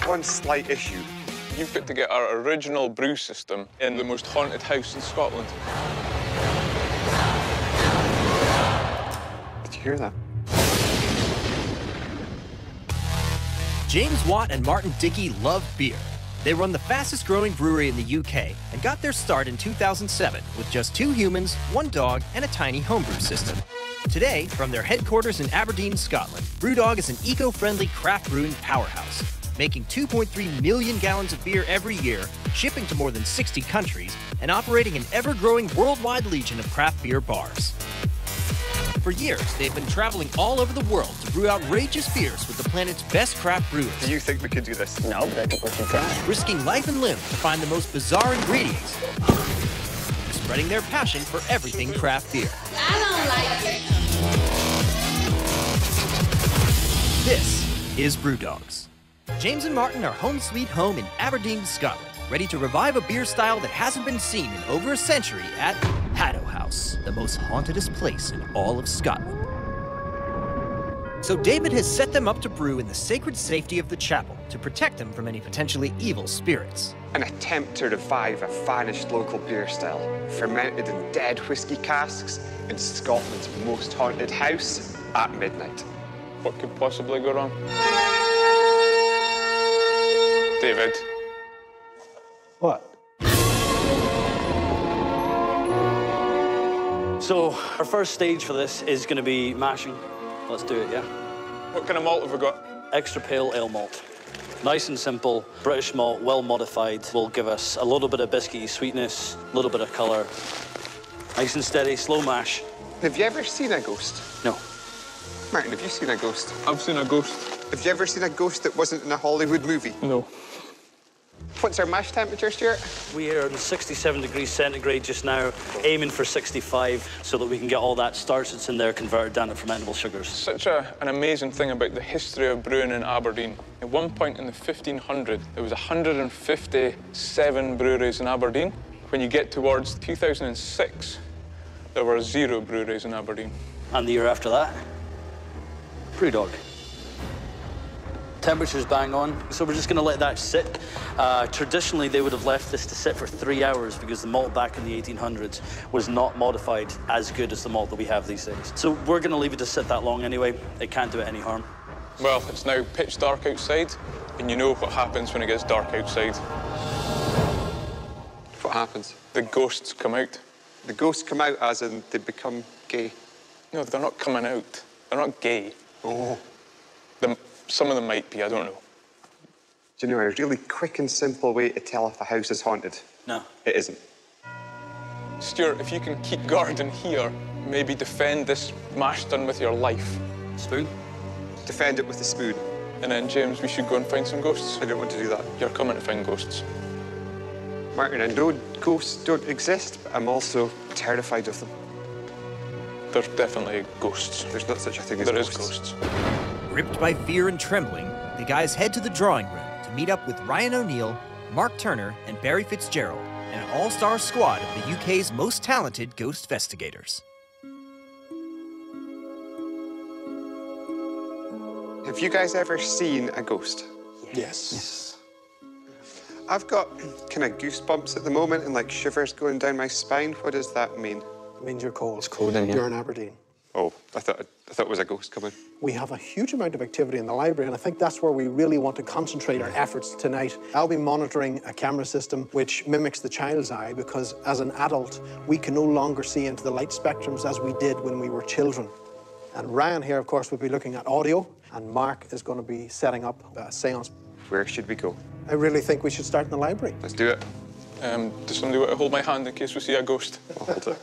one slight issue. You've got to get our original brew system in the most haunted house in Scotland. Did you hear that? James Watt and Martin Dickey love beer. They run the fastest growing brewery in the UK and got their start in 2007 with just 2 humans, 1 dog, and a tiny homebrew system. Today, from their headquarters in Aberdeen, Scotland, BrewDog is an eco-friendly craft brewing powerhouse, making 2.3 million gallons of beer every year, shipping to more than 60 countries, and operating an ever-growing worldwide legion of craft beer bars. For years, they've been traveling all over the world to brew outrageous beers with the planet's best craft brewers. Do you think we could do this? No, but I think we should try. Risking life and limb to find the most bizarre ingredients, spreading their passion for everything craft beer. I don't like it. This is BrewDogs. James and Martin are home sweet home in Aberdeen, Scotland, ready to revive a beer style that hasn't been seen in over a century at Haddo House, the most hauntedest place in all of Scotland. So David has set them up to brew in the sacred safety of the chapel to protect them from any potentially evil spirits. An attempt to revive a vanished local beer style, fermented in dead whiskey casks in Scotland's most haunted house at midnight. What could possibly go wrong? David. What? So, our first stage for this is going to be mashing. Let's do it, yeah? What kind of malt have we got? Extra pale ale malt. Nice and simple, British malt, well modified, will give us a little bit of biscuity sweetness, a little bit of colour. Nice and steady, slow mash. Have you ever seen a ghost? No. Martin, have you seen a ghost? I've seen a ghost. Have you ever seen a ghost that wasn't in a Hollywood movie? No. What's our mash temperature, Stuart? We are at 67 degrees centigrade just now, aiming for 65 so that we can get all that starch that's in there converted down to fermentable sugars. Such an amazing thing about the history of brewing in Aberdeen. At one point in the 1500s, there was 157 breweries in Aberdeen. When you get towards 2006, there were 0 breweries in Aberdeen. And the year after that, BrewDog. Temperature's bang on, so we're just going to let that sit. Traditionally, they would have left this to sit for 3 hours because the malt back in the 1800s was not modified as good as the malt that we have these days. So we're going to leave it to sit that long anyway. It can't do it any harm. Well, it's now pitch dark outside, and you know what happens when it gets dark outside. What happens? The ghosts come out. The ghosts come out as in they become gay. No, they're not coming out. They're not gay. Oh. Some of them might be, I don't know. Do you know a really quick and simple way to tell if a house is haunted? No. It isn't. Stuart, if you can keep guard in here, maybe defend this mash tun with your life. Spoon? Defend it with a spoon. And then, James, we should go and find some ghosts. I don't want to do that. You're coming to find ghosts. Martin, I know ghosts don't exist, but I'm also terrified of them. There's definitely ghosts. There's not such a thing as There is ghosts. ghosts. Gripped by fear and trembling, the guys head to the drawing room to meet up with Ryan O'Neill, Mark Turner, and Barry Fitzgerald, and an all-star squad of the UK's most talented ghost investigators. Have you guys ever seen a ghost? Yes. I've got kind of goosebumps at the moment and like shivers going down my spine. What does that mean? It means you're cold. It's cold in here. You're in Aberdeen. Oh, I thought it was a ghost coming. We have a huge amount of activity in the library, and I think that's where we really want to concentrate our efforts tonight. I'll be monitoring a camera system which mimics the child's eye because as an adult, we can no longer see into the light spectrums as we did when we were children. And Ryan here, of course, will be looking at audio, and Mark is going to be setting up a seance. Where should we go? I really think we should start in the library. Let's do it. Does somebody want to hold my hand in case we see a ghost? I'll hold it.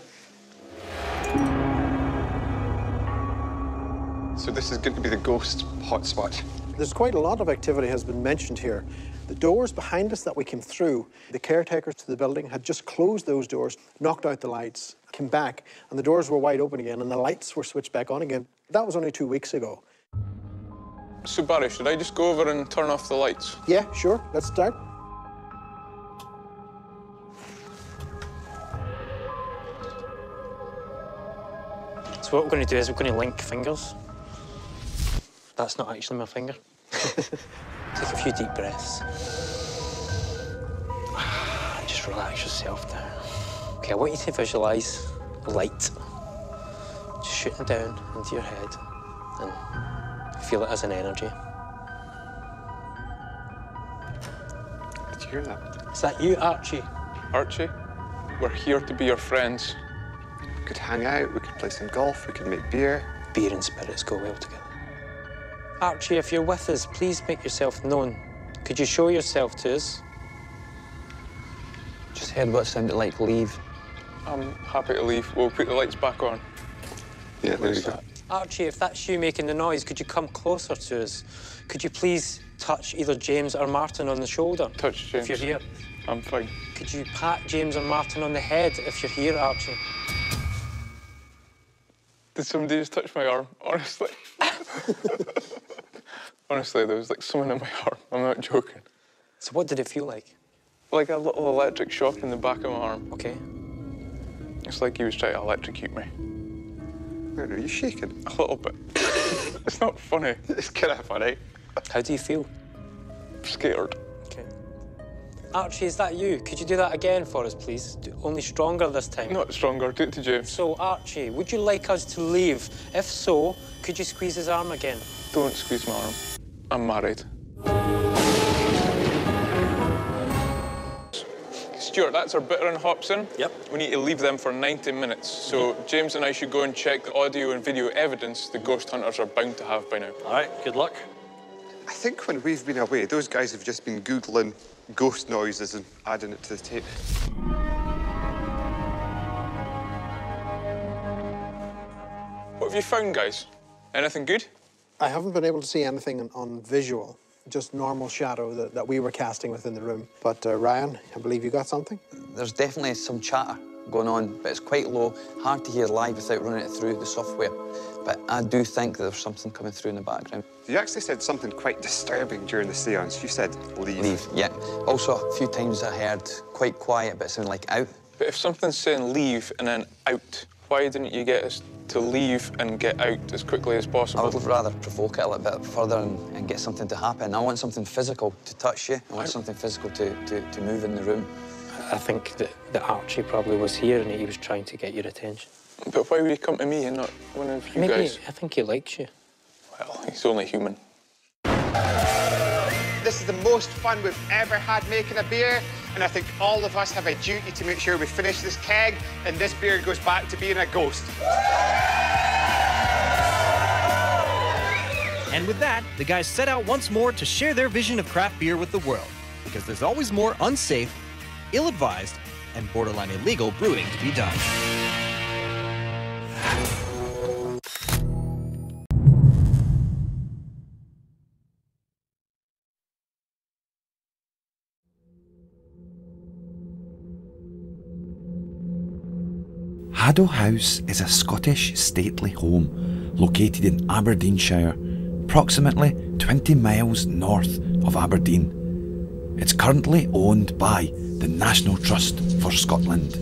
So this is going to be the ghost hotspot. There's quite a lot of activity has been mentioned here. The doors behind us that we came through, the caretakers to the building had just closed those doors, knocked out the lights, came back, and the doors were wide open again, and the lights were switched back on again. That was only 2 weeks ago. So, Barry, should I just go over and turn off the lights? Yeah, sure, let's start. So what we're going to do is we're going to link fingers. That's not actually my finger. Take a few deep breaths. Just relax yourself down. Okay, I want you to visualise light just shooting down into your head and feel it as an energy. Did you hear that? Is that you, Archie? Archie, we're here to be your friends. We could hang out, we could play some golf, we could make beer. Beer and spirits go well together. Archie, if you're with us, please make yourself known. Could you show yourself to us? Just heard what sounded like leave. I'm happy to leave. We'll put the lights back on. Yeah, there you go. Archie, if that's you making the noise, could you come closer to us? Could you please touch either James or Martin on the shoulder? Touch James. If you're here. I'm fine. Could you pat James or Martin on the head if you're here, Archie? Did somebody just touch my arm? Honestly. Honestly, there was like someone in my arm. I'm not joking. So what did it feel like? Like a little electric shock in the back of my arm. Okay. It's like he was trying to electrocute me. Wait, are you shaking? A little bit. It's not funny. It's kind of funny. How do you feel? Scared. Okay. Archie, is that you? Could you do that again for us, please? Only stronger this time. Not stronger. Do it to James. So, Archie, would you like us to leave? If so, could you squeeze his arm again? Don't squeeze my arm. I'm married. Stuart, that's our bitter and Hobson. Yep. We need to leave them for 90 minutes. So James and I should go and check the audio and video evidence the ghost hunters are bound to have by now. All right, good luck. I think when we've been away, those guys have just been Googling ghost noises and adding it to the tape. What have you found, guys? Anything good? I haven't been able to see anything on visual, just normal shadow that we were casting within the room. But Ryan, I believe you got something? There's definitely some chatter going on, but it's quite low, hard to hear live without running it through the software. But I do think that there's something coming through in the background. You actually said something quite disturbing during the seance. You said leave. Leave, yeah. Also, a few times I heard quite quiet, but it sounded like out. But if something's saying leave and then out, why didn't you get us to leave and get out as quickly as possible? I would rather provoke it a little bit further and get something to happen. I want something physical to touch you. I want something physical to move in the room. I think that Archie probably was here and he was trying to get your attention. But why would he come to me and not one of you Maybe, guys? I think he likes you. Well, he's only human. This is the most fun we've ever had making a beer, and I think all of us have a duty to make sure we finish this keg and this beer goes back to being a ghost. And with that, the guys set out once more to share their vision of craft beer with the world, because there's always more unsafe, ill-advised, and borderline illegal brewing to be done. Haddo House is a Scottish stately home located in Aberdeenshire, approximately 20 miles north of Aberdeen. It's currently owned by the National Trust for Scotland.